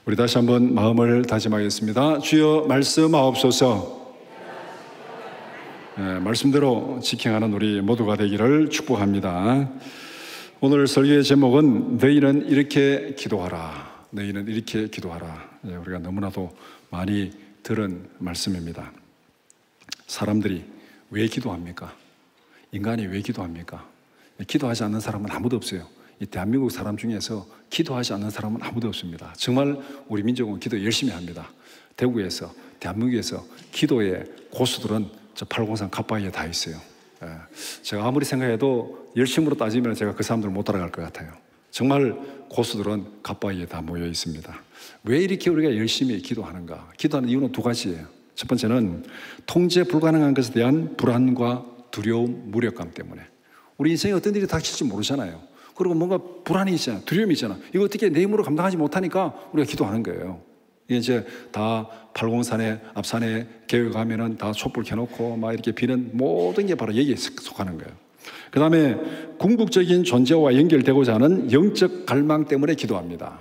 우리 다시 한번 마음을 다짐하겠습니다. 주여 말씀하옵소서. 말씀대로 지켜가는 우리 모두가 되기를 축복합니다. 오늘 설교의 제목은 너희는 이렇게 기도하라. 너희는 이렇게 기도하라. 우리가 너무나도 많이 들은 말씀입니다. 사람들이 왜 기도합니까? 인간이 왜 기도합니까? 기도하지 않는 사람은 아무도 없어요. 이 대한민국 사람 중에서 기도하지 않는 사람은 아무도 없습니다. 정말 우리 민족은 기도 열심히 합니다. 대구에서, 대한민국에서 기도의 고수들은 저 팔공산 가까이에 다 있어요. 제가 아무리 생각해도 열심으로 따지면 제가 그 사람들을 못 따라갈 것 같아요. 정말 고수들은 가까이에 다 모여 있습니다. 왜 이렇게 우리가 열심히 기도하는가? 기도하는 이유는 두 가지예요. 첫 번째는 통제 불가능한 것에 대한 불안과 두려움, 무력감 때문에. 우리 인생에 어떤 일이 닥칠지 모르잖아요. 그리고 뭔가 불안이 있잖아, 두려움이 있잖아. 이거 어떻게 내 힘으로 감당하지 못하니까 우리가 기도하는 거예요. 이게 이제 다 팔공산에, 앞산에 계획 가면은 다 촛불 켜놓고 막 이렇게 비는 모든 게 바로 여기에 속하는 거예요. 그 다음에 궁극적인 존재와 연결되고자 하는 영적 갈망 때문에 기도합니다.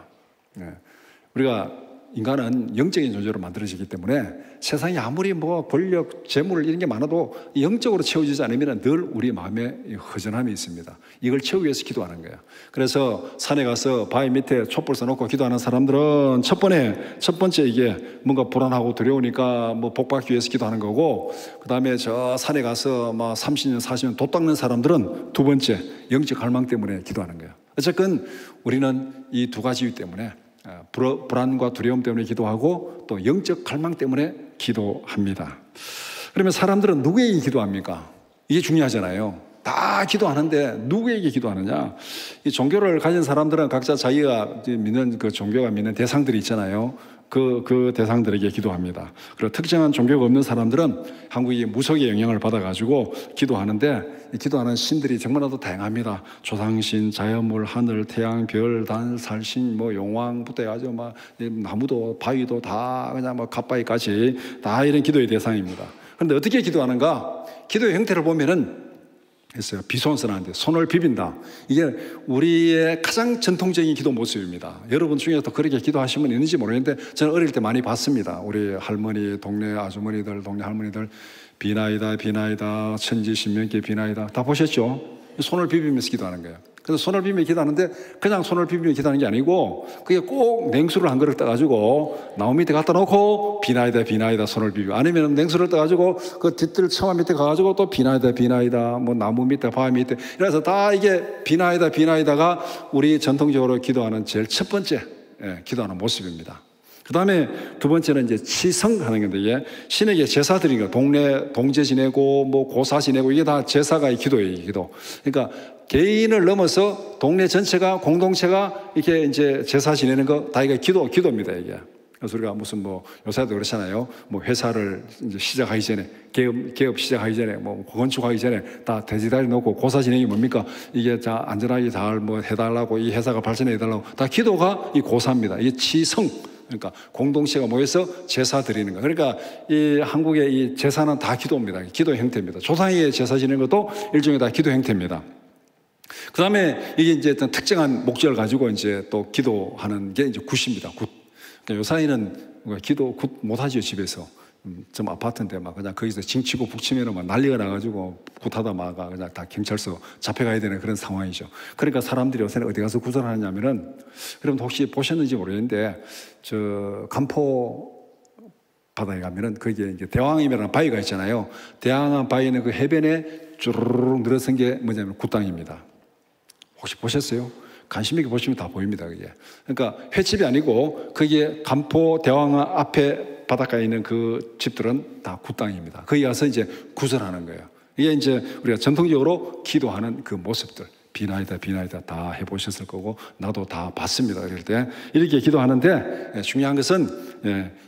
우리가 인간은 영적인 존재로 만들어지기 때문에 세상에 아무리 뭐 권력, 재물 이런 게 많아도 영적으로 채워지지 않으면 늘 우리 마음에 허전함이 있습니다. 이걸 채우기 위해서 기도하는 거예요. 그래서 산에 가서 바위 밑에 촛불 써놓고 기도하는 사람들은 첫 번째 이게 뭔가 불안하고 두려우니까 뭐 복받기 위해서 기도하는 거고, 그 다음에 저 산에 가서 막 30년, 40년 돛 닦는 사람들은 두 번째 영적 갈망 때문에 기도하는 거예요. 어쨌든 우리는 이 두 가지 이유 때문에 불안과 두려움 때문에 기도하고 또 영적 갈망 때문에 기도합니다. 그러면 사람들은 누구에게 기도합니까? 이게 중요하잖아요. 다 기도하는데 누구에게 기도하느냐? 이 종교를 가진 사람들은 각자 자기가 믿는 그 종교가 믿는 대상들이 있잖아요. 그 대상들에게 기도합니다. 그리고 특정한 종교가 없는 사람들은 한국이 무속의 영향을 받아가지고 기도하는데, 이 기도하는 신들이 정말로 다양합니다. 조상신, 자연물, 하늘, 태양, 별, 달, 살신, 뭐 용왕부터 해가지고 막 나무도 바위도 다 그냥 뭐 갓바위까지 다 이런 기도의 대상입니다. 그런데 어떻게 기도하는가? 기도의 형태를 보면은 했어요. 비손선한데 손을 비빈다. 이게 우리의 가장 전통적인 기도 모습입니다. 여러분 중에서도 그렇게 기도하신 분 있는지 모르겠는데 저는 어릴 때 많이 봤습니다. 우리 할머니, 동네 아주머니들, 동네 할머니들 비나이다, 비나이다, 천지신명께 비나이다 다 보셨죠? 손을 비비면서 기도하는 거예요. 그래서 손을 비비며 기도하는데 그냥 손을 비비며 기도하는 게 아니고 그게 꼭 냉수를 한 그릇 떠가지고 나무 밑에 갖다 놓고 비나이다, 비나이다 손을 비비고, 아니면 냉수를 떠가지고 그 뒤뜰 처마 밑에 가가지고 또 비나이다, 비나이다 뭐 나무 밑에, 바위 밑에, 그래서 다 이게 비나이다, 비나이다가 우리 전통적으로 기도하는 제일 첫 번째 기도하는 모습입니다. 그 다음에 두 번째는 이제 치성하는 건데, 이게 신에게 제사 드리는 거, 동네 동제 지내고 뭐 고사 지내고 이게 다 제사가 이 기도예요, 기도. 그러니까 개인을 넘어서 동네 전체가, 공동체가 이렇게 이제 제사 지내는 거 다 이게 기도입니다, 이게. 그래서 우리가 무슨 뭐 요새도 그렇잖아요. 뭐 회사를 이제 시작하기 전에, 개업 시작하기 전에, 뭐 건축하기 전에 다 돼지다리 놓고 고사 진행이 뭡니까? 이게 자 안전하게 잘 뭐 해달라고, 이 회사가 발전해 달라고, 다 기도가 이 고사입니다. 이게 치성. 그러니까 공동체가 모여서 제사 드리는 거. 그러니까 이 한국의 이 제사는 다 기도입니다. 기도 형태입니다. 조상에게 제사 지내는 것도 일종의 다 기도 형태입니다. 그 다음에 이게 이제 어떤 특정한 목적을 가지고 이제 또 기도하는 게 이제 굿입니다. 굿. 그러니까 요사이는 기도 굿 못하죠, 집에서. 좀 아파트인데 막 그냥 거기서 징치고 북치면은 막 난리가 나가지고 굿하다 막 그냥 다 경찰서 잡혀가야 되는 그런 상황이죠. 그러니까 사람들이 요새는 어디 가서 구설을 하냐면은, 여러분 혹시 보셨는지 모르겠는데, 저 간포 바다에 가면은 거기에 이제 대왕암이라는 바위가 있잖아요. 대왕암 바위는 그 해변에 쭈르륵 늘어선 게 뭐냐면 굿땅입니다. 혹시 보셨어요? 관심 있게 보시면 다 보입니다, 그게. 그러니까 횟집이 아니고 거기에 간포 대왕암 앞에 바닷가에 있는 그 집들은 다 굿땅입니다. 거기 가서 이제 구설하는 거예요. 이게 이제 우리가 전통적으로 기도하는 그 모습들, 비나이다, 비나이다 다 해보셨을 거고, 나도 다 봤습니다. 이럴 때 이렇게 기도하는데, 중요한 것은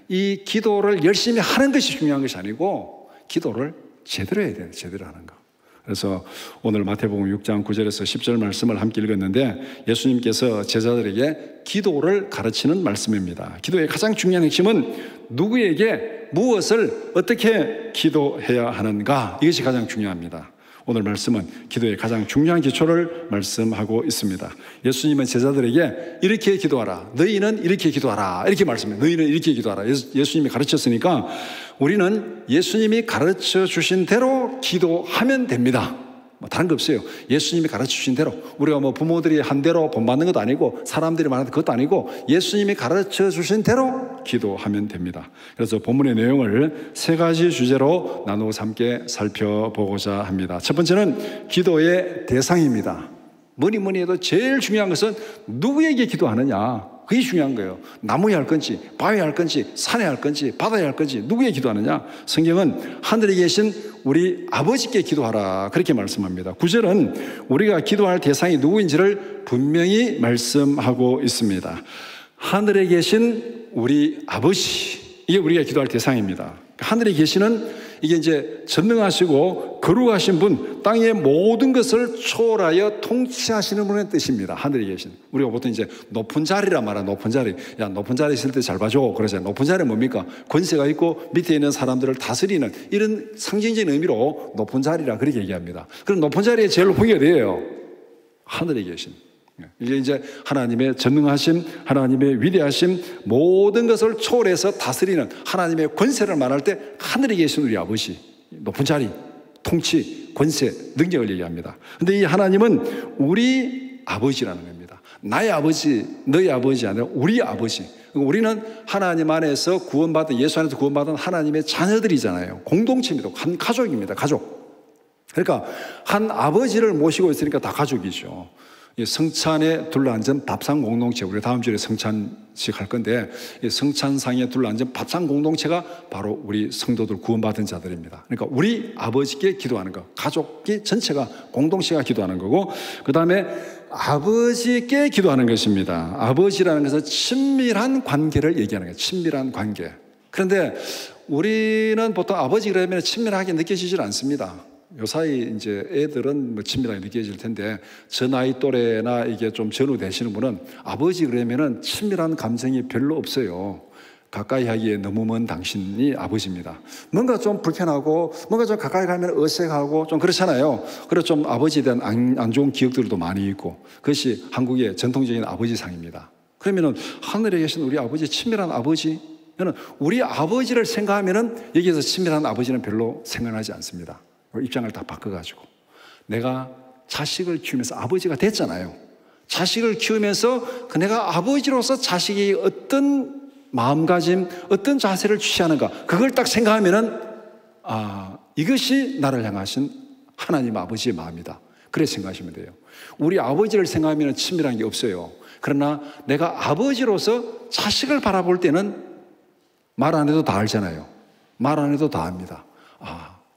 이 기도를 열심히 하는 것이 중요한 것이 아니고 기도를 제대로 해야 돼요. 제대로 하는 거. 그래서 오늘 마태복음 6장 9절에서 10절 말씀을 함께 읽었는데, 예수님께서 제자들에게 기도를 가르치는 말씀입니다. 기도의 가장 중요한 핵심은 누구에게 무엇을 어떻게 기도해야 하는가, 이것이 가장 중요합니다. 오늘 말씀은 기도의 가장 중요한 기초를 말씀하고 있습니다. 예수님은 제자들에게 이렇게 기도하라. 너희는 이렇게 기도하라. 이렇게 말씀해요. 너희는 이렇게 기도하라. 예수님이 가르쳤으니까 우리는 예수님이 가르쳐 주신 대로 기도하면 됩니다. 다른 거 없어요. 예수님이 가르쳐 주신 대로. 우리가 부모들이 한 대로 본받는 것도 아니고 사람들이 말하는 것도 아니고 예수님이 가르쳐 주신 대로 기도하면 됩니다. 그래서 본문의 내용을 세 가지 주제로 나누어서 함께 살펴보고자 합니다. 첫 번째는 기도의 대상입니다. 뭐니 해도 제일 중요한 것은 누구에게 기도하느냐. 그게 중요한 거예요. 나무에 할 건지 바위에 할 건지 산에 할 건지 바다에 할 건지 누구에게 기도하느냐. 성경은 하늘에 계신 우리 아버지께 기도하라 그렇게 말씀합니다. 9절은 우리가 기도할 대상이 누구인지를 분명히 말씀하고 있습니다. 하늘에 계신 우리 아버지, 이게 우리가 기도할 대상입니다. 하늘에 계시는 이게 이제 전능하시고 거룩하신 분, 땅의 모든 것을 초월하여 통치하시는 분의 뜻입니다. 하늘에 계신. 우리가 보통 이제 높은 자리라 말하 높은 자리. 야, 높은 자리 있을 때 잘 봐줘. 그러잖아요. 높은 자리는 뭡니까? 권세가 있고 밑에 있는 사람들을 다스리는 이런 상징적인 의미로 높은 자리라 그렇게 얘기합니다. 그럼 높은 자리에 제일 높은 게 어디예요? 하늘에 계신. 이게 이제 하나님의 전능하심, 하나님의 위대하심, 모든 것을 초월해서 다스리는 하나님의 권세를 말할 때 하늘에 계신 우리 아버지, 높은 자리, 통치, 권세, 능력을 얘기합니다. 그런데 이 하나님은 우리 아버지라는 겁니다. 나의 아버지, 너의 아버지 아니라 우리 아버지. 우리는 하나님 안에서 구원받은, 예수 안에서 구원받은 하나님의 자녀들이잖아요. 공동체입니다. 한 가족입니다. 가족. 그러니까 한 아버지를 모시고 있으니까 다 가족이죠. 성찬에 둘러앉은 밥상 공동체, 우리 다음 주에 성찬식 할 건데 성찬상에 둘러앉은 밥상 공동체가 바로 우리 성도들 구원받은 자들입니다. 그러니까 우리 아버지께 기도하는 거, 가족이 전체가 공동체가 기도하는 거고, 그 다음에 아버지께 기도하는 것입니다. 아버지라는 것은 친밀한 관계를 얘기하는 거예요. 친밀한 관계. 그런데 우리는 보통 아버지 그러면 친밀하게 느껴지질 않습니다. 요사이 이제 애들은 친밀하게 느껴질 텐데 저 나이 또래나 이게 좀 전후되시는 분은 아버지 그러면은 친밀한 감정이 별로 없어요. 가까이 하기에 너무 먼 당신이 아버지입니다. 뭔가 좀 불편하고 뭔가 좀 가까이 가면 어색하고 좀 그렇잖아요. 그래서 좀 아버지에 대한 안 좋은 기억들도 많이 있고, 그것이 한국의 전통적인 아버지상입니다. 그러면은 하늘에 계신 우리 아버지, 친밀한 아버지, 저는 우리 아버지를 생각하면은 여기에서 친밀한 아버지는 별로 생각나지 않습니다. 입장을 다 바꿔가지고 내가 자식을 키우면서 아버지가 됐잖아요. 자식을 키우면서 내가 아버지로서 자식이 어떤 마음가짐, 어떤 자세를 취하는가, 그걸 딱 생각하면은 이것이 나를 향하신 하나님 아버지의 마음이다. 그렇게 생각하시면 돼요. 우리 아버지를 생각하면 친밀한 게 없어요. 그러나 내가 아버지로서 자식을 바라볼 때는 말 안 해도 다 알잖아요. 말 안 해도 다 압니다.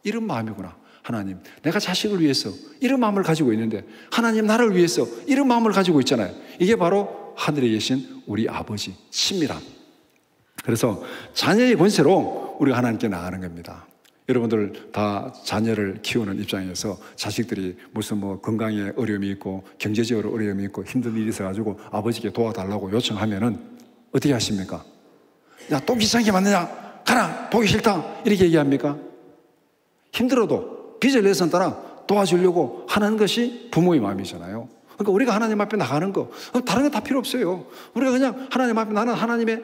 이런 마음이구나. 하나님, 내가 자식을 위해서 이런 마음을 가지고 있는데 하나님 나를 위해서 이런 마음을 가지고 있잖아요. 이게 바로 하늘에 계신 우리 아버지, 친밀함. 그래서 자녀의 권세로 우리가 하나님께 나가는 겁니다. 여러분들 다 자녀를 키우는 입장에서 자식들이 무슨 건강에 어려움이 있고 경제적으로 어려움이 있고 힘든 일이 있어가지고 아버지께 도와달라고 요청하면은 어떻게 하십니까? 야, 또 귀찮게 만드냐? 가라! 보기 싫다! 이렇게 얘기합니까? 힘들어도 빚을 내선 따라 도와주려고 하는 것이 부모의 마음이잖아요. 그러니까 우리가 하나님 앞에 나가는 거, 다른 거 다 필요 없어요. 우리가 그냥 하나님 앞에 나는 하나님의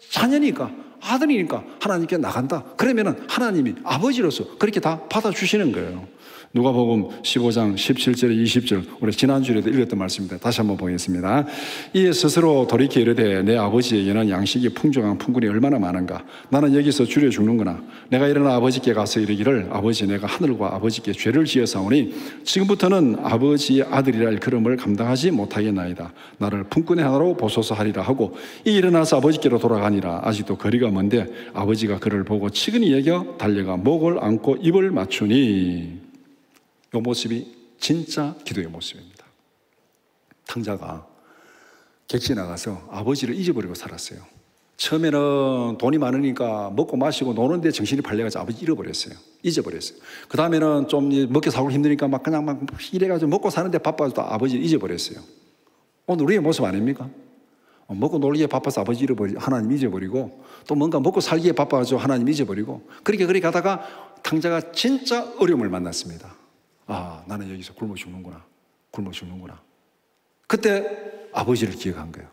자녀니까, 아들이니까 하나님께 나간다. 그러면은 하나님이 아버지로서 그렇게 다 받아주시는 거예요. 누가복음 15장 17절 20절, 우리 지난주에도 읽었던 말씀입니다. 다시 한번 보겠습니다. 이에 스스로 돌이켜 이르되 내 아버지에게는 양식이 풍족한 풍군이 얼마나 많은가. 나는 여기서 줄여 죽는구나. 내가 일어나 아버지께 가서 이르기를 아버지, 내가 하늘과 아버지께 죄를 지어사오니 지금부터는 아버지의 아들이라 일컬음을 감당하지 못하겠나이다. 나를 풍군의 하나로 보소서 하리라 하고 이 일어나서 아버지께로 돌아가니라. 아직도 거리가 먼데 아버지가 그를 보고 치근히 여겨 달려가 목을 안고 입을 맞추니, 이 모습이 진짜 기도의 모습입니다. 탕자가 객지 나가서 아버지를 잊어버리고 살았어요. 처음에는 돈이 많으니까 먹고 마시고 노는데 정신이 팔려가지고 아버지 잃어버렸어요. 잊어버렸어요. 그 다음에는 좀 먹기 살기 힘드니까 그냥 이래가지고 먹고 사는데 바빠서 아버지를 잊어버렸어요. 오늘 우리의 모습 아닙니까? 먹고 놀기에 바빠서 아버지 하나님 잊어버리고, 또 뭔가 먹고 살기에 바빠서 하나님 잊어버리고, 그렇게 가다가 탕자가 진짜 어려움을 만났습니다. 아, 나는 여기서 굶어 죽는구나. 그때 아버지를 기억한 거예요.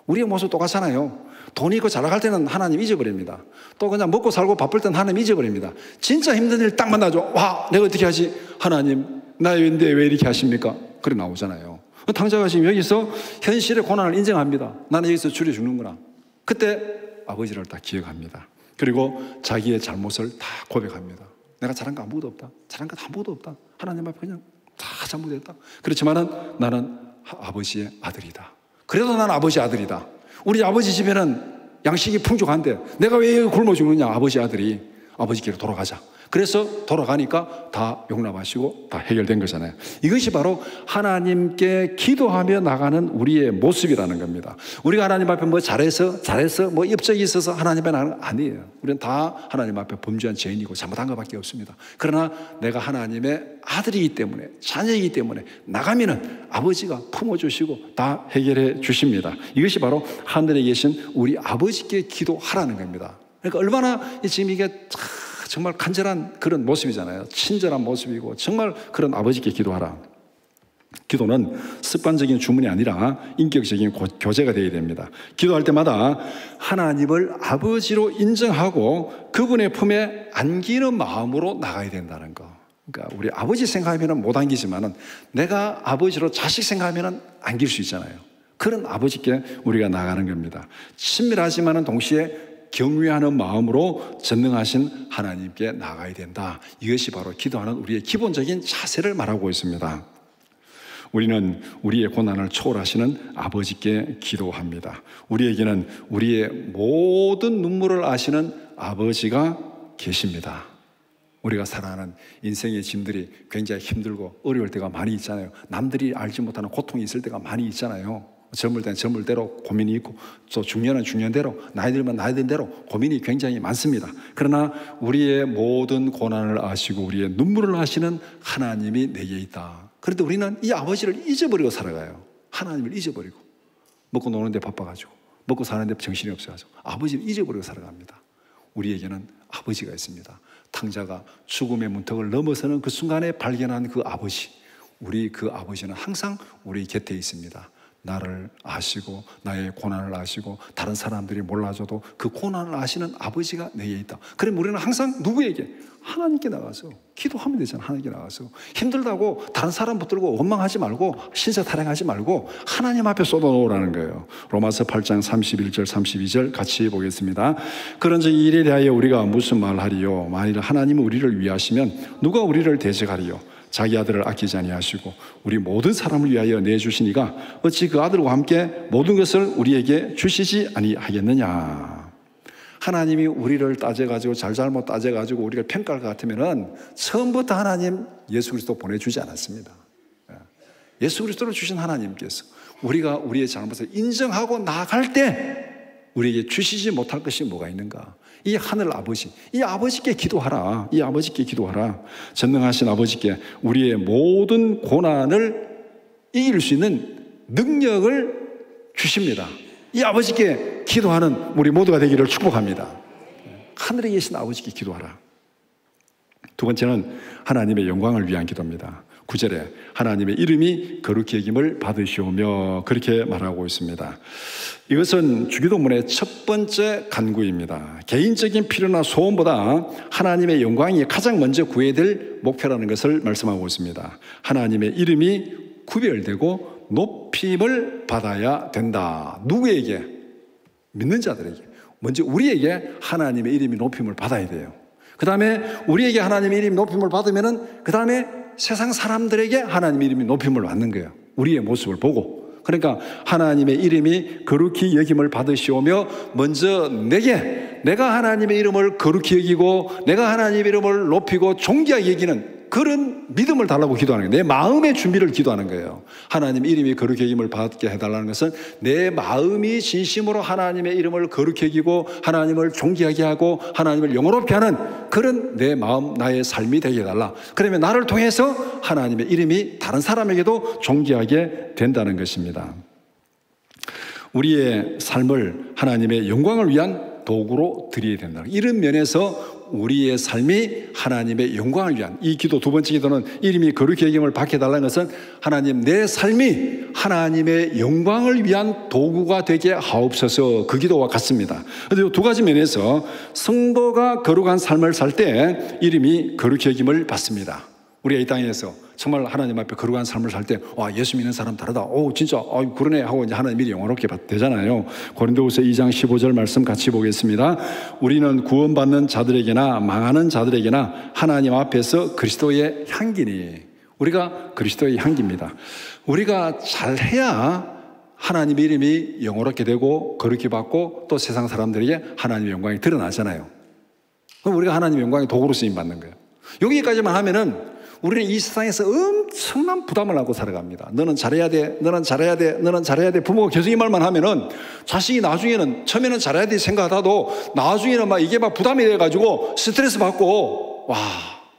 우리의 모습 똑같잖아요. 돈이 있고 잘 나갈 때는 하나님 잊어버립니다. 또 그냥 먹고 살고 바쁠 때는 하나님 잊어버립니다. 진짜 힘든 일 딱 만나죠. 와, 내가 어떻게 하지? 하나님, 나인데 왜 이렇게 하십니까? 그래 나오잖아요. 당자가 지금 여기서 현실의 고난을 인정합니다. 나는 여기서 줄여 죽는구나. 그때 아버지를 다 기억합니다. 그리고 자기의 잘못을 다 고백합니다. 내가 잘한 거 아무것도 없다. 잘한 거 아무것도 없다. 하나님 앞에 그냥 다 잘못했다. 그렇지만은 나는 아버지의 아들이다. 그래도 나는 아버지 아들이다. 우리 아버지 집에는 양식이 풍족한데 내가 왜 굶어 죽느냐? 아버지 아들이 아버지께로 돌아가자. 그래서 돌아가니까 다 용납하시고 다 해결된 거잖아요. 이것이 바로 하나님께 기도하며 나가는 우리의 모습이라는 겁니다. 우리가 하나님 앞에 뭐 잘해서 뭐 업적이 있어서 하나님 앞에 나가는 거 아니에요. 우리는 다 하나님 앞에 범죄한 죄인이고 잘못한 것밖에 없습니다. 그러나 내가 하나님의 아들이기 때문에, 자녀이기 때문에 나가면은 아버지가 품어주시고 다 해결해 주십니다. 이것이 바로 하늘에 계신 우리 아버지께 기도하라는 겁니다. 그러니까 얼마나 지금 이게 정말 간절한 그런 모습이잖아요. 친절한 모습이고 정말 그런 아버지께 기도하라. 기도는 습관적인 주문이 아니라 인격적인 교제가 되어야 됩니다. 기도할 때마다 하나님을 아버지로 인정하고 그분의 품에 안기는 마음으로 나가야 된다는 거. 그러니까 우리 아버지 생각하면 못 안기지만은 내가 아버지로 자식 생각하면 안길 수 있잖아요. 그런 아버지께 우리가 나가는 겁니다. 친밀하지만은 동시에 경외하는 마음으로 전능하신 하나님께 나가야 된다. 이것이 바로 기도하는 우리의 기본적인 자세를 말하고 있습니다. 우리는 우리의 고난을 초월하시는 아버지께 기도합니다. 우리에게는 우리의 모든 눈물을 아시는 아버지가 계십니다. 우리가 살아가는 인생의 짐들이 굉장히 힘들고 어려울 때가 많이 있잖아요. 남들이 알지 못하는 고통이 있을 때가 많이 있잖아요. 젊을 때는 젊을 대로 고민이 있고 또 중년은 중년대로 나이 들면 나이 든 대로 고민이 굉장히 많습니다. 그러나 우리의 모든 고난을 아시고 우리의 눈물을 아시는 하나님이 내게 있다. 그런데 우리는 이 아버지를 잊어버리고 살아가요. 하나님을 잊어버리고 먹고 노는데 바빠가지고 먹고 사는데 정신이 없어가지고 아버지를 잊어버리고 살아갑니다. 우리에게는 아버지가 있습니다. 탕자가 죽음의 문턱을 넘어서는 그 순간에 발견한 그 아버지, 우리 그 아버지는 항상 우리 곁에 있습니다. 나를 아시고 나의 고난을 아시고 다른 사람들이 몰라줘도 그 고난을 아시는 아버지가 내게 있다. 그럼 우리는 항상 누구에게? 하나님께 나가서 기도하면 되잖아. 하나님께 나가서 힘들다고 다른 사람 붙들고 원망하지 말고 신세 타령하지 말고 하나님 앞에 쏟아놓으라는 거예요. 로마서 8장 31절 32절 같이 보겠습니다. 그런즉 이 일에 대하여 우리가 무슨 말하리요? 만일 하나님이 우리를 위하시면 누가 우리를 대적하리요? 자기 아들을 아끼지 아니하시고 우리 모든 사람을 위하여 내주시니가 어찌 그 아들과 함께 모든 것을 우리에게 주시지 아니하겠느냐. 하나님이 우리를 따져가지고 잘못 따져가지고 우리가 평가할 것 같으면은 처음부터 하나님 예수 그리스도 보내주지 않았습니다. 예수 그리스도를 주신 하나님께서 우리가 우리의 잘못을 인정하고 나아갈 때 우리에게 주시지 못할 것이 뭐가 있는가? 이 하늘 아버지, 이 아버지께 기도하라. 이 아버지께 기도하라. 전능하신 아버지께 우리의 모든 고난을 이길 수 있는 능력을 주십니다. 이 아버지께 기도하는 우리 모두가 되기를 축복합니다. 하늘에 계신 아버지께 기도하라. 두 번째는 하나님의 영광을 위한 기도입니다. 9절에 하나님의 이름이 거룩히 여김을 받으시오며 그렇게 말하고 있습니다. 이것은 주기도문의 첫 번째 간구입니다. 개인적인 필요나 소원보다 하나님의 영광이 가장 먼저 구해야 될 목표라는 것을 말씀하고 있습니다. 하나님의 이름이 구별되고 높임을 받아야 된다. 누구에게? 믿는 자들에게. 먼저 우리에게 하나님의 이름이 높임을 받아야 돼요. 그 다음에 우리에게 하나님의 이름이 높임을 받으면은 그 다음에 세상 사람들에게 하나님의 이름이 높임을 받는 거예요. 우리의 모습을 보고. 그러니까 하나님의 이름이 거룩히 여김을 받으시오며 먼저 내가 하나님의 이름을 거룩히 여기고 내가 하나님의 이름을 높이고 존귀하게 여기는 그런 믿음을 달라고 기도하는 거예요. 내 마음의 준비를 기도하는 거예요. 하나님의 이름이 거룩히 여김을 받게 해달라는 것은 내 마음이 진심으로 하나님의 이름을 거룩히 여기고 하나님을 존귀하게 하고 하나님을 영원롭게 하는 그런 내 마음, 나의 삶이 되게 해달라. 그러면 나를 통해서 하나님의 이름이 다른 사람에게도 존귀하게 된다는 것입니다. 우리의 삶을 하나님의 영광을 위한 도구로 드려야 된다. 이런 면에서 우리의 삶이 하나님의 영광을 위한, 이 기도, 두 번째 기도는 이름이 거룩히 여김을 받게 해달라는 것은 하나님, 내 삶이 하나님의 영광을 위한 도구가 되게 하옵소서, 그 기도와 같습니다. 그런데 두 가지 면에서 성도가 거룩한 삶을 살 때 이름이 거룩히 여김을 받습니다. 우리가 이 땅에서 정말 하나님 앞에 거룩한 삶을 살 때, 와, 예수 믿는 사람 다르다. 오, 진짜, 그러네. 하고 이제 하나님 일이 영원롭게 되잖아요. 고린도후서 2장 15절 말씀 같이 보겠습니다. 우리는 구원받는 자들에게나 망하는 자들에게나 하나님 앞에서 그리스도의 향기니. 우리가 그리스도의 향기입니다. 우리가 잘해야 하나님의 이름이 영원롭게 되고 거룩히 받고 또 세상 사람들에게 하나님의 영광이 드러나잖아요. 그럼 우리가 하나님의 영광의 도구로 쓰임받는 거예요. 여기까지만 하면은 우리는 이 세상에서 엄청난 부담을 하고 살아갑니다. 너는 잘해야 돼, 너는 잘해야 돼, 너는 잘해야 돼. 부모가 계속 이 말만 하면은 자식이 나중에는, 처음에는 잘해야 돼 생각하다도 나중에는 막 이게 막 부담이 돼가지고 스트레스 받고, 와,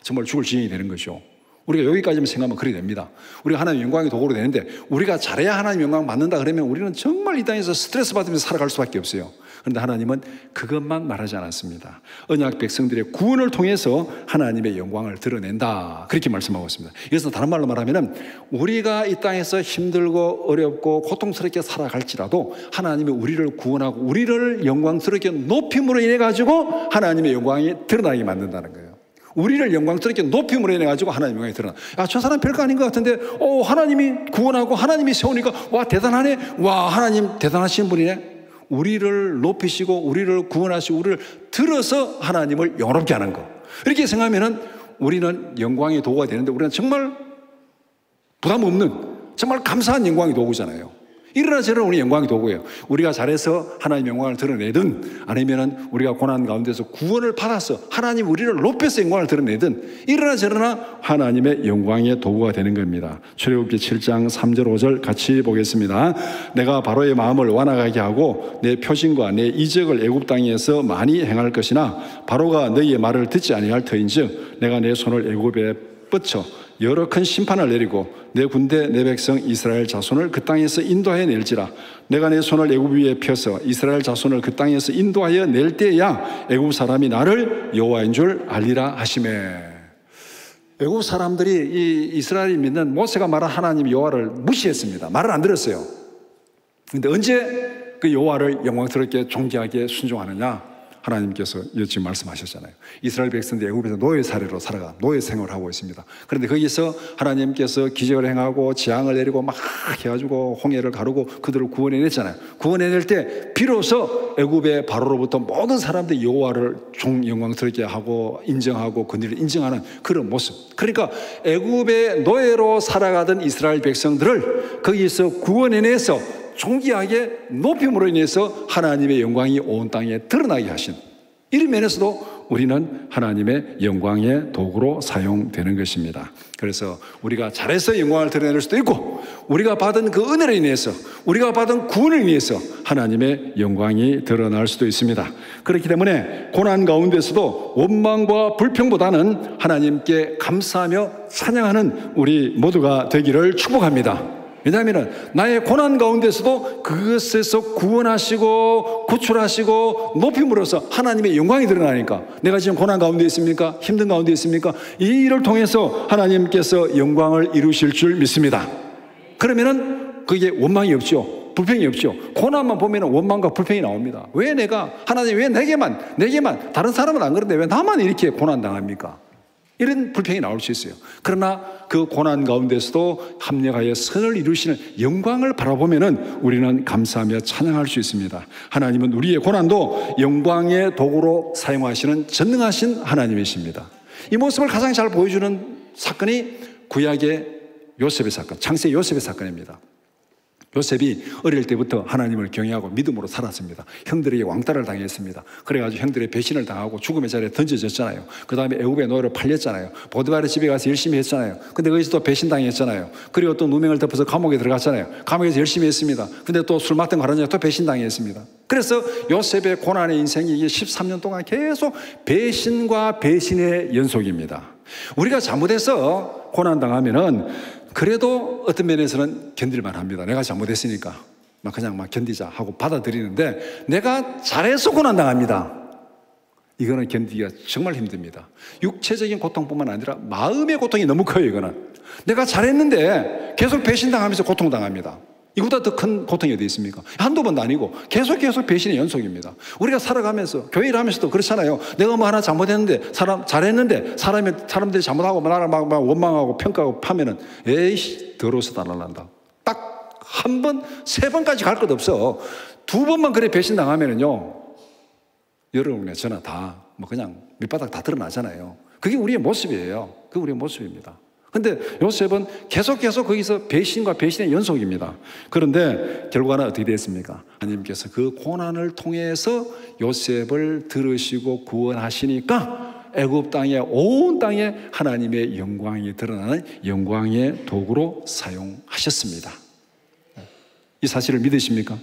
정말 죽을 지경이 되는 거죠. 우리가 여기까지만 생각하면 그렇게 됩니다. 우리가 하나님 영광의 도구로 되는데, 우리가 잘해야 하나님 영광 받는다 그러면 우리는 정말 이 땅에서 스트레스 받으면서 살아갈 수밖에 없어요. 그런데 하나님은 그것만 말하지 않았습니다. 언약 백성들의 구원을 통해서 하나님의 영광을 드러낸다, 그렇게 말씀하고 있습니다. 그래서 다른 말로 말하면 우리가 이 땅에서 힘들고 어렵고 고통스럽게 살아갈지라도 하나님이 우리를 구원하고 우리를 영광스럽게 높임으로 인해 가지고 하나님의 영광이 드러나게 만든다는 거예요. 우리를 영광스럽게 높임으로 인해 가지고 하나님의 영광이 드러나. 야, 저 사람 별거 아닌 것 같은데, 하나님이 구원하고 하나님이 세우니까, 와, 대단하네. 와, 하나님 대단하신 분이네. 우리를 높이시고 우리를 구원하시고 우리를 들어서 하나님을 영원롭게 하는 것, 이렇게 생각하면 우리는 영광의 도구가 되는데, 우리는 정말 부담 없는, 정말 감사한 영광의 도구잖아요. 이러나 저러나 우리 영광의 도구예요. 우리가 잘해서 하나님의 영광을 드러내든, 아니면 우리가 고난 가운데서 구원을 받아서 하나님 우리를 높여서 영광을 드러내든, 이러나 저러나 하나님의 영광의 도구가 되는 겁니다. 출애굽기 7장 3절 5절 같이 보겠습니다. 내가 바로의 마음을 완악하게 하고 내 표징과 내 이적을 애굽 땅에서 많이 행할 것이나 바로가 너희의 말을 듣지 아니할 터인즉 내가 내 손을 애굽에 뻗쳐 여러 큰 심판을 내리고 내 군대 내 백성 이스라엘 자손을 그 땅에서 인도하여 낼지라. 내가 내 손을 애굽 위에 펴서 이스라엘 자손을 그 땅에서 인도하여 낼 때야 애굽 사람이 나를 여호와인 줄 알리라 하시매. 애굽 사람들이 이 이스라엘이 믿는 모세가 말한 하나님 여호와를 무시했습니다. 말을 안 들었어요. 그런데 언제 그 여호와를 영광스럽게 존귀하게 순종하느냐? 하나님께서 지금 말씀하셨잖아요. 이스라엘 백성들이 애굽에서 노예 사례로 살아가 노예 생활을 하고 있습니다. 그런데 거기서 하나님께서 기적을 행하고 재앙을 내리고 막 해가지고 홍해를 가르고 그들을 구원해냈잖아요. 구원해낼 때 비로소 애굽의 바로로부터 모든 사람들이 여호와를 영광스럽게 하고 인정하고 그들을 인정하는 그런 모습. 그러니까 애굽의 노예로 살아가던 이스라엘 백성들을 거기서 구원해내서 존귀하게 높임으로 인해서 하나님의 영광이 온 땅에 드러나게 하신, 이런 면에서도 우리는 하나님의 영광의 도구로 사용되는 것입니다. 그래서 우리가 잘해서 영광을 드러낼 수도 있고, 우리가 받은 그 은혜로 인해서, 우리가 받은 구원을 인해서 하나님의 영광이 드러날 수도 있습니다. 그렇기 때문에 고난 가운데서도 원망과 불평보다는 하나님께 감사하며 찬양하는 우리 모두가 되기를 축복합니다. 왜냐하면 나의 고난 가운데서도 그것에서 구원하시고 구출하시고 높임으로써 하나님의 영광이 드러나니까, 내가 지금 고난 가운데 있습니까? 힘든 가운데 있습니까? 이 일을 통해서 하나님께서 영광을 이루실 줄 믿습니다. 그러면은 그게 원망이 없죠. 불평이 없죠. 고난만 보면 원망과 불평이 나옵니다. 왜 내가, 하나님 왜 내게만, 다른 사람은 안 그런데 왜 나만 이렇게 고난 당합니까? 이런 불평이 나올 수 있어요. 그러나 그 고난 가운데서도 합력하여 선을 이루시는 영광을 바라보면은 우리는 감사하며 찬양할 수 있습니다. 하나님은 우리의 고난도 영광의 도구로 사용하시는 전능하신 하나님이십니다. 이 모습을 가장 잘 보여주는 사건이 구약의 요셉의 사건, 창세의 요셉의 사건입니다. 요셉이 어릴 때부터 하나님을 경외하고 믿음으로 살았습니다. 형들에게 왕따를 당했습니다. 그래가지고 형들의 배신을 당하고 죽음의 자리에 던져졌잖아요. 그 다음에 애굽의 노예로 팔렸잖아요. 보디발의 집에 가서 열심히 했잖아요. 근데 거기서 또 배신당했잖아요. 그리고 또 누명을 덮어서 감옥에 들어갔잖아요. 감옥에서 열심히 했습니다. 근데 또 술 맡은 거 하느냐 또 배신당했습니다. 그래서 요셉의 고난의 인생이 13년 동안 계속 배신과 배신의 연속입니다. 우리가 잘못해서 고난당하면은 그래도 어떤 면에서는 견딜만 합니다. 내가 잘못했으니까. 그냥 견디자 하고 받아들이는데 내가 잘해서 고난당합니다. 이거는 견디기가 정말 힘듭니다. 육체적인 고통뿐만 아니라 마음의 고통이 너무 커요. 이거는 내가 잘했는데 계속 배신당하면서 고통당합니다. 이보다 더 큰 고통이 어디 있습니까? 한두 번도 아니고 계속 배신의 연속입니다. 우리가 살아가면서 교회를 하면서도 그렇잖아요. 내가 뭐 하나 잘못했는데 잘했는데 사람들이 잘못하고 나를 막 원망하고 평가하고 파면은 에이씨 더러워서 다 날란다. 딱 한 번, 세 번까지 갈 것 없어. 두 번만 그래 배신당하면은요, 여러분이나 저나 다 그냥 밑바닥 다 드러나잖아요. 그게 우리의 모습이에요. 그게 우리의 모습입니다. 근데 요셉은 계속 거기서 배신과 배신의 연속입니다. 그런데 결과는 어떻게 됐습니까? 하나님께서 그 고난을 통해서 요셉을 들으시고 구원하시니까 애굽 땅에 온 땅에 하나님의 영광이 드러나는 영광의 도구로 사용하셨습니다. 이 사실을 믿으십니까?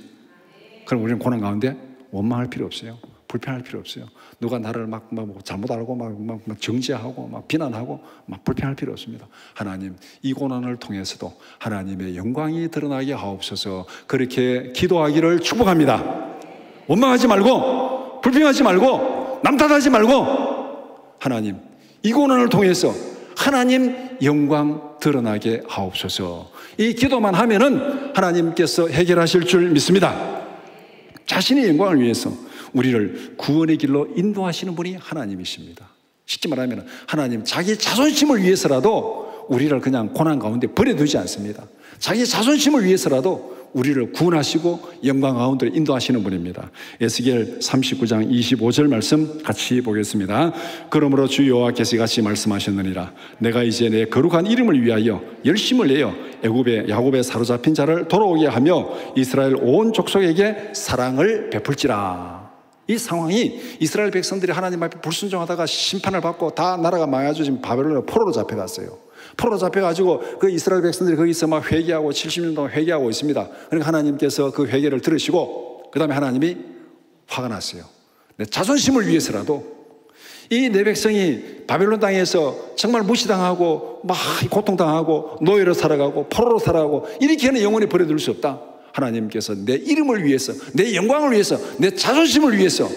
그럼 우리는 고난 가운데 원망할 필요 없어요. 불평할 필요 없어요. 누가 나를 잘못 알고 정죄하고 비난하고 불평할 필요 없습니다. 하나님, 이 고난을 통해서도 하나님의 영광이 드러나게 하옵소서. 그렇게 기도하기를 축복합니다. 원망하지 말고 불평하지 말고 남 탓하지 말고 하나님, 이 고난을 통해서 하나님 영광 드러나게 하옵소서. 이 기도만 하면은 하나님께서 해결하실 줄 믿습니다. 자신의 영광을 위해서 우리를 구원의 길로 인도하시는 분이 하나님이십니다. 쉽게 말하면 하나님 자기 자존심을 위해서라도 우리를 그냥 고난 가운데 버려두지 않습니다. 자기 자존심을 위해서라도 우리를 구원하시고 영광 가운데 인도하시는 분입니다. 에스겔 39장 25절 말씀 같이 보겠습니다. 그러므로 주 여호와께서 같이 말씀하셨느니라. 내가 이제 내 거룩한 이름을 위하여 열심을 내어 야곱에 사로잡힌 자를 돌아오게 하며 이스라엘 온 족속에게 사랑을 베풀지라. 이 상황이 이스라엘 백성들이 하나님 앞에 불순종하다가 심판을 받고 다 나라가 망해가지고 지금 바벨론에 포로로 잡혀갔어요. 포로로 잡혀가지고 그 이스라엘 백성들이 거기서 막 회개하고 70년 동안 회개하고 있습니다. 그러니까 하나님께서 그 회개를 들으시고 그 다음에 하나님이 화가 났어요. 내 자존심을 위해서라도 이 내 백성이 바벨론 땅에서 정말 무시당하고 막 고통당하고 노예로 살아가고 포로로 살아가고 이렇게는 영원히 버려둘 수 없다. 하나님께서 내 이름을 위해서, 내 영광을 위해서, 내 자존심을 위해서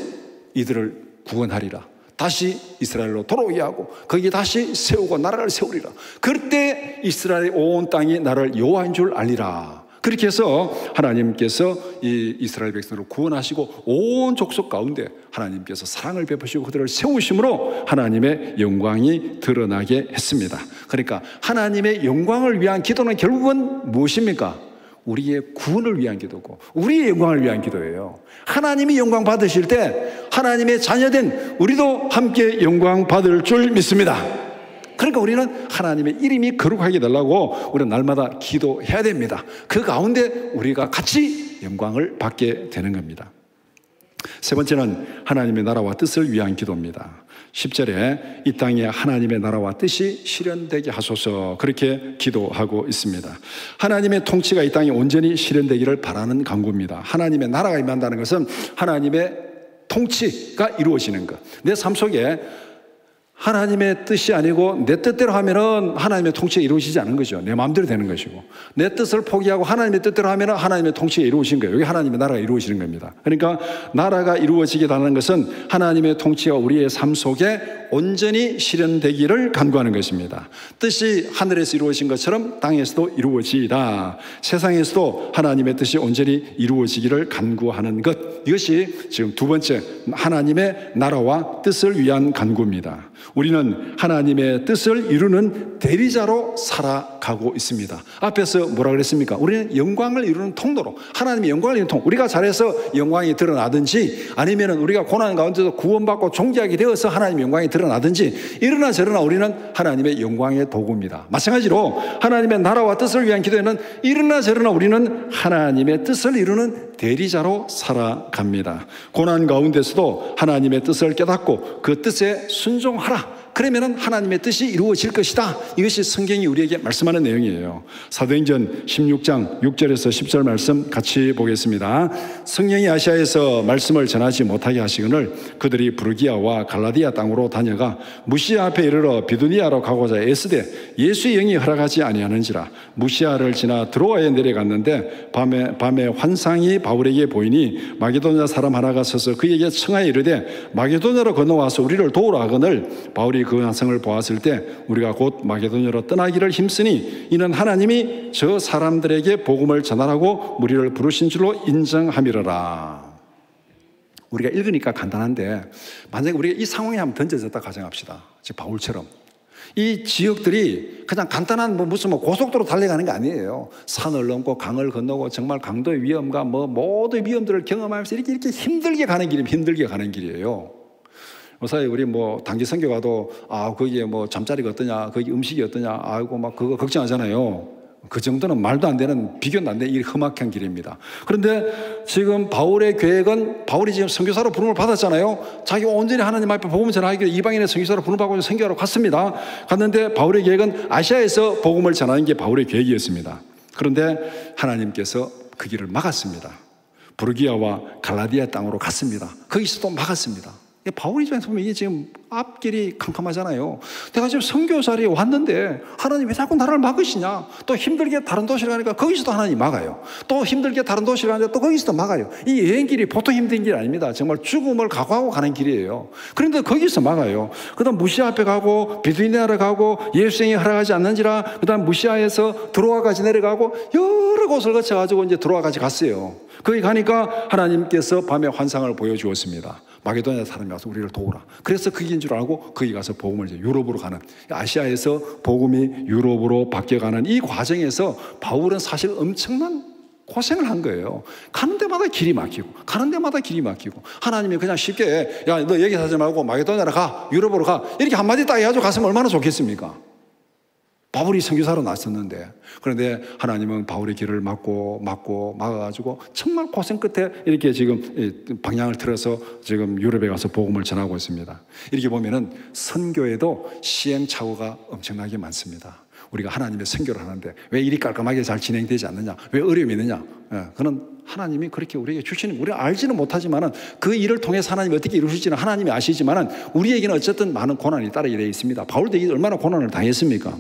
이들을 구원하리라. 다시 이스라엘로 돌아오게 하고 거기에 다시 세우고 나라를 세우리라. 그때 이스라엘 온 땅이 나를 여호와인 줄 알리라. 그렇게 해서 하나님께서 이 이스라엘 백성을 구원하시고 온 족속 가운데 하나님께서 사랑을 베푸시고 그들을 세우심으로 하나님의 영광이 드러나게 했습니다. 그러니까 하나님의 영광을 위한 기도는 결국은 무엇입니까? 우리의 구원을 위한 기도고 우리의 영광을 위한 기도예요. 하나님이 영광 받으실 때 하나님의 자녀된 우리도 함께 영광 받을 줄 믿습니다. 그러니까 우리는 하나님의 이름이 거룩하게 달라고 우리는 날마다 기도해야 됩니다. 그 가운데 우리가 같이 영광을 받게 되는 겁니다. 세 번째는 하나님의 나라와 뜻을 위한 기도입니다. 10절에 이 땅에 하나님의 나라와 뜻이 실현되게 하소서, 그렇게 기도하고 있습니다. 하나님의 통치가 이 땅에 온전히 실현되기를 바라는 간구입니다. 하나님의 나라가 임한다는 것은 하나님의 통치가 이루어지는 것. 내 삶 속에 하나님의 뜻이 아니고 내 뜻대로 하면은 하나님의 통치가 이루어지지 않은 거죠. 내 마음대로 되는 것이고, 내 뜻을 포기하고 하나님의 뜻대로 하면은 하나님의 통치가 이루어진 거예요. 여기 하나님의 나라가 이루어지는 겁니다. 그러니까 나라가 이루어지게 되는 것은 하나님의 통치가 우리의 삶 속에 온전히 실현되기를 간구하는 것입니다. 뜻이 하늘에서 이루어진 것처럼 땅에서도 이루어지이다. 세상에서도 하나님의 뜻이 온전히 이루어지기를 간구하는 것, 이것이 지금 두 번째 하나님의 나라와 뜻을 위한 간구입니다. 우리는 하나님의 뜻을 이루는 대리자로 살아가고 있습니다. 앞에서 뭐라 그랬습니까? 우리는 영광을 이루는 통로로, 하나님의 영광을 이루는 통로, 우리가 잘해서 영광이 드러나든지 아니면 우리가 고난 가운데서 구원받고 존귀하게 되어서 하나님의 영광이 드러나든지, 이러나 저러나 우리는 하나님의 영광의 도구입니다. 마찬가지로 하나님의 나라와 뜻을 위한 기도에는 이러나 저러나 우리는 하나님의 뜻을 이루는 대리자로 살아갑니다. 고난 가운데서도 하나님의 뜻을 깨닫고 그 뜻에 순종하라, 그러면은 하나님의 뜻이 이루어질 것이다. 이것이 성경이 우리에게 말씀하는 내용이에요. 사도행전 16장 6절에서 10절 말씀 같이 보겠습니다. 성령이 아시아에서 말씀을 전하지 못하게 하시거늘 그들이 부르기아와 갈라디아 땅으로 다녀가 무시아 앞에 이르러 비두니아로 가고자 애쓰되 예수의 영이 허락하지 아니하는지라. 무시아를 지나 드로아에 내려갔는데 밤에 환상이 바울에게 보이니 마게도냐 사람 하나가 서서 그에게 청하여 이르되 마게도냐로 건너와서 우리를 도우라 하거늘 바울이 그 환상을 보았을 때 우리가 곧 마게도냐로 떠나기를 힘쓰니 이는 하나님이 저 사람들에게 복음을 전하라고 우리를 부르신 줄로 인정함이러라. 우리가 읽으니까 간단한데 만약에 우리가 이 상황에 한번 던져졌다 가정합시다. 즉 바울처럼 이 지역들이 그냥 간단한 무슨 고속도로 달려가는 게 아니에요. 산을 넘고 강을 건너고 정말 강도의 위험과 모든 위험들을 경험하면서 이렇게 힘들게 가는 길이면 힘들게 가는 길이에요. 사실 우리 단기 선교 가도 거기에 잠자리가 어떠냐, 거기 음식이 어떠냐, 아이고 그거 걱정하잖아요. 그 정도는 말도 안 되는, 비교도 안 되는 이 험악한 길입니다. 그런데 지금 바울의 계획은, 바울이 지금 선교사로 부름을 받았잖아요. 자기 온전히 하나님 앞에 복음을 전하기로 이방인의 선교사로 부름을 받고 선교하러 갔습니다. 갔는데 바울의 계획은 아시아에서 복음을 전하는 게 바울의 계획이었습니다. 그런데 하나님께서 그 길을 막았습니다. 부르기아와 갈라디아 땅으로 갔습니다. 거기서도 막았습니다. 바울 입장에서 보면 이게 지금 앞길이 캄캄하잖아요. 내가 지금 선교 자리에 왔는데 하나님 왜 자꾸 나를 막으시냐. 또 힘들게 다른 도시를 가니까 거기서도 하나님 막아요. 또 힘들게 다른 도시를 가니까 또 거기서도 막아요. 이 여행길이 보통 힘든 길 아닙니다. 정말 죽음을 각오하고 가는 길이에요. 그런데 거기서 막아요. 그 다음 무시아 앞에 가고 비두니아를 가고 예수행이 허락하지 않는지라. 그 다음 무시아에서 드로아까지 내려가고 여러 곳을 거쳐가지고 이제 드로아까지 갔어요. 거기 가니까 하나님께서 밤에 환상을 보여주었습니다. 마게도냐 사람이 와서 우리를 도우라. 그래서 그긴 줄 알고 거기 가서 복음을 이제 유럽으로 가는, 아시아에서 복음이 유럽으로 바뀌어가는 이 과정에서 바울은 사실 엄청난 고생을 한 거예요. 가는 데마다 길이 막히고 가는 데마다 길이 막히고 하나님이 그냥 쉽게 야 너 여기 사지 말고 마게도냐로 가, 유럽으로 가, 이렇게 한마디 딱 해가지고 갔으면 얼마나 좋겠습니까? 바울이 선교사로 나섰는데, 그런데 하나님은 바울의 길을 막아가지고 정말 고생 끝에 이렇게 지금 방향을 틀어서 지금 유럽에 가서 복음을 전하고 있습니다. 이렇게 보면은 선교에도 시행착오가 엄청나게 많습니다. 우리가 하나님의 선교를 하는데 왜 일이 깔끔하게 잘 진행되지 않느냐, 왜 어려움이 있느냐, 그는 하나님이 그렇게 우리에게 주시는, 우리가 알지는 못하지만은 그 일을 통해서 하나님이 어떻게 이루실지는 하나님이 아시지만은 우리에게는 어쨌든 많은 고난이 따르게 되어 있습니다. 바울도 얼마나 고난을 당했습니까?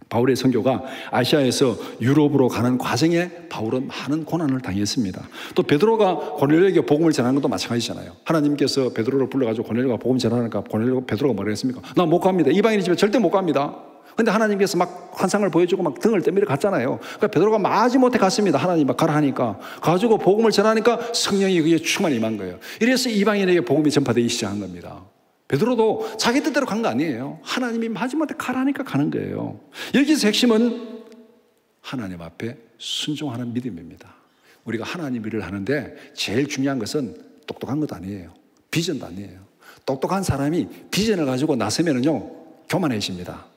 바울의 선교가 아시아에서 유럽으로 가는 과정에 바울은 많은 고난을 당했습니다. 또 베드로가 고넬료에게 복음을 전하는 것도 마찬가지잖아요. 하나님께서 베드로를 불러가지고 고넬료가 복음 전하니까 베드로가 뭐라 했습니까? 나 못 갑니다. 이방인의 집에 절대 못 갑니다. 근데 하나님께서 막 환상을 보여주고 막 등을 떠밀어 갔잖아요. 그러니까 베드로가 마지못해 갔습니다. 하나님 막 가라 하니까 가지고 복음을 전하니까 성령이 그게 충만히 임한 거예요. 이래서 이방인에게 복음이 전파되기 시작한 겁니다. 베드로도 자기 뜻대로 간 거 아니에요. 하나님이 마지막에 가라니까 가는 거예요. 여기서 핵심은 하나님 앞에 순종하는 믿음입니다. 우리가 하나님 일을 하는데 제일 중요한 것은 똑똑한 것도 아니에요. 비전도 아니에요. 똑똑한 사람이 비전을 가지고 나서면은요 교만해집니다.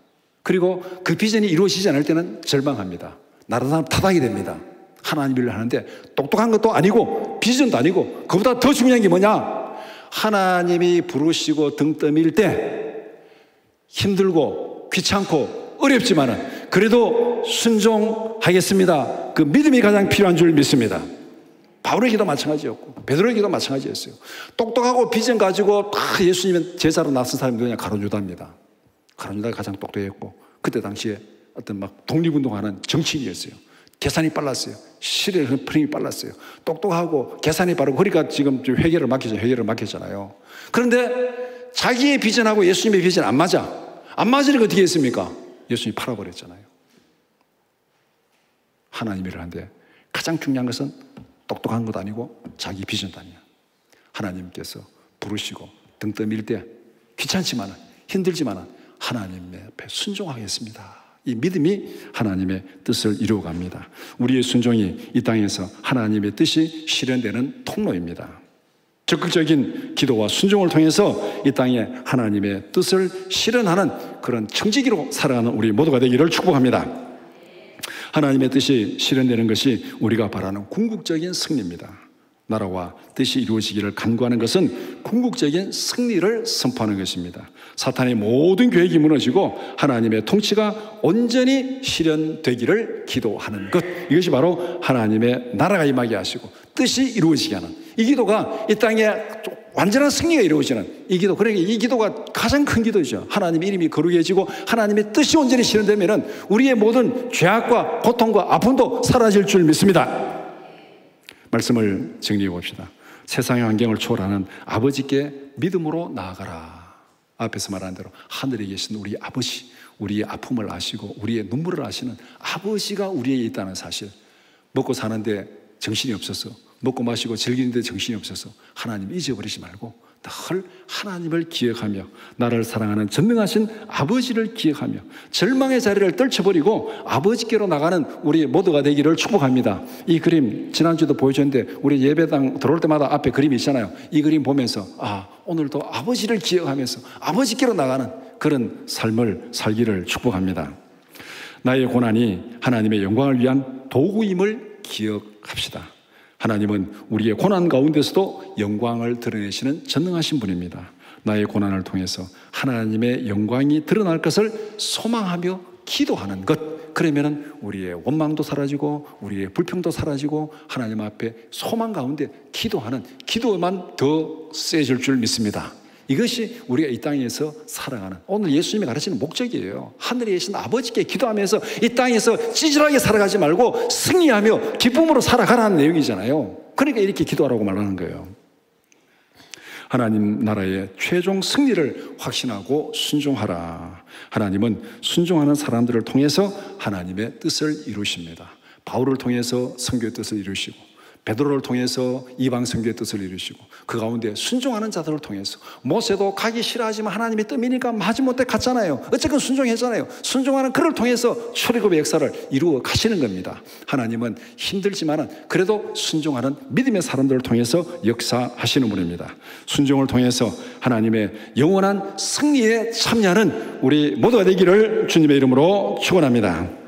그리고 그 비전이 이루어지지 않을 때는 절망합니다. 나른 사람 타닥이 됩니다. 하나님 일을 하는데 똑똑한 것도 아니고 비전도 아니고 그보다 더 중요한 게 뭐냐? 하나님이 부르시고 등 떠밀 때 힘들고 귀찮고 어렵지만은 그래도 순종하겠습니다. 그 믿음이 가장 필요한 줄 믿습니다. 바울의 기도 마찬가지였고 베드로의 기도 마찬가지였어요. 똑똑하고 비전 가지고 다 예수님의 제자로 나선 사람이 누구냐? 가룟유다입니다. 가룟유다가 가장 똑똑했고 그때 당시에 어떤 막 독립운동하는 정치인이었어요. 계산이 빨랐어요. 시대의 흐름이 빨랐어요. 똑똑하고 계산이 빠르고, 그러니까 지금 회개를 맡겼잖아요. 그런데 자기의 비전하고 예수님의 비전 안 맞아. 안 맞으니까 어떻게 했습니까? 예수님이 팔아버렸잖아요. 하나님 일을 하는데 가장 중요한 것은 똑똑한 것도 아니고 자기 비전도 아니야. 하나님께서 부르시고 등 떠밀 때 귀찮지만은 힘들지만은 하나님의 앞에 순종하겠습니다. 이 믿음이 하나님의 뜻을 이루어갑니다. 우리의 순종이 이 땅에서 하나님의 뜻이 실현되는 통로입니다. 적극적인 기도와 순종을 통해서 이 땅에 하나님의 뜻을 실현하는 그런 청지기로 살아가는 우리 모두가 되기를 축복합니다. 하나님의 뜻이 실현되는 것이 우리가 바라는 궁극적인 승리입니다. 나라와 뜻이 이루어지기를 간구하는 것은 궁극적인 승리를 선포하는 것입니다. 사탄의 모든 계획이 무너지고 하나님의 통치가 온전히 실현되기를 기도하는 것, 이것이 바로 하나님의 나라가 임하게 하시고 뜻이 이루어지게 하는, 이 기도가 이 땅에 완전한 승리가 이루어지는 이 기도, 그러니까 이 기도가 가장 큰 기도죠. 하나님의 이름이 거룩해지고 하나님의 뜻이 온전히 실현되면 우리의 모든 죄악과 고통과 아픔도 사라질 줄 믿습니다. 말씀을 정리해 봅시다. 세상의 환경을 초월하는 아버지께 믿음으로 나아가라. 앞에서 말한 대로 하늘에 계신 우리 아버지, 우리의 아픔을 아시고 우리의 눈물을 아시는 아버지가 우리에게 있다는 사실, 먹고 사는데 정신이 없어서, 먹고 마시고 즐기는데 정신이 없어서 하나님 잊어버리지 말고 늘 하나님을 기억하며 나를 사랑하는 전능하신 아버지를 기억하며 절망의 자리를 떨쳐버리고 아버지께로 나가는 우리 모두가 되기를 축복합니다. 이 그림 지난주도 보여줬는데 우리 예배당 들어올 때마다 앞에 그림이 있잖아요. 이 그림 보면서 오늘도 아버지를 기억하면서 아버지께로 나가는 그런 삶을 살기를 축복합니다. 나의 고난이 하나님의 영광을 위한 도구임을 기억합시다. 하나님은 우리의 고난 가운데서도 영광을 드러내시는 전능하신 분입니다. 나의 고난을 통해서 하나님의 영광이 드러날 것을 소망하며 기도하는 것, 그러면 우리의 원망도 사라지고 우리의 불평도 사라지고 하나님 앞에 소망 가운데 기도하는 기도만 더 세질 줄 믿습니다. 이것이 우리가 이 땅에서 살아가는, 오늘 예수님이 가르치는 목적이에요. 하늘에 계신 아버지께 기도하면서 이 땅에서 찌질하게 살아가지 말고 승리하며 기쁨으로 살아가라는 내용이잖아요. 그러니까 이렇게 기도하라고 말하는 거예요. 하나님 나라의 최종 승리를 확신하고 순종하라. 하나님은 순종하는 사람들을 통해서 하나님의 뜻을 이루십니다. 바울을 통해서 선교의 뜻을 이루시고, 베드로를 통해서 이방 선교의 뜻을 이루시고, 그 가운데 순종하는 자들을 통해서 모세도 가기 싫어하지만 하나님의 뜻이니까 마지못해 갔잖아요. 어쨌든 순종했잖아요. 순종하는 그를 통해서 출애굽의 역사를 이루어 가시는 겁니다. 하나님은 힘들지만 그래도 순종하는 믿음의 사람들을 통해서 역사하시는 분입니다. 순종을 통해서 하나님의 영원한 승리에 참여하는 우리 모두가 되기를 주님의 이름으로 축원합니다.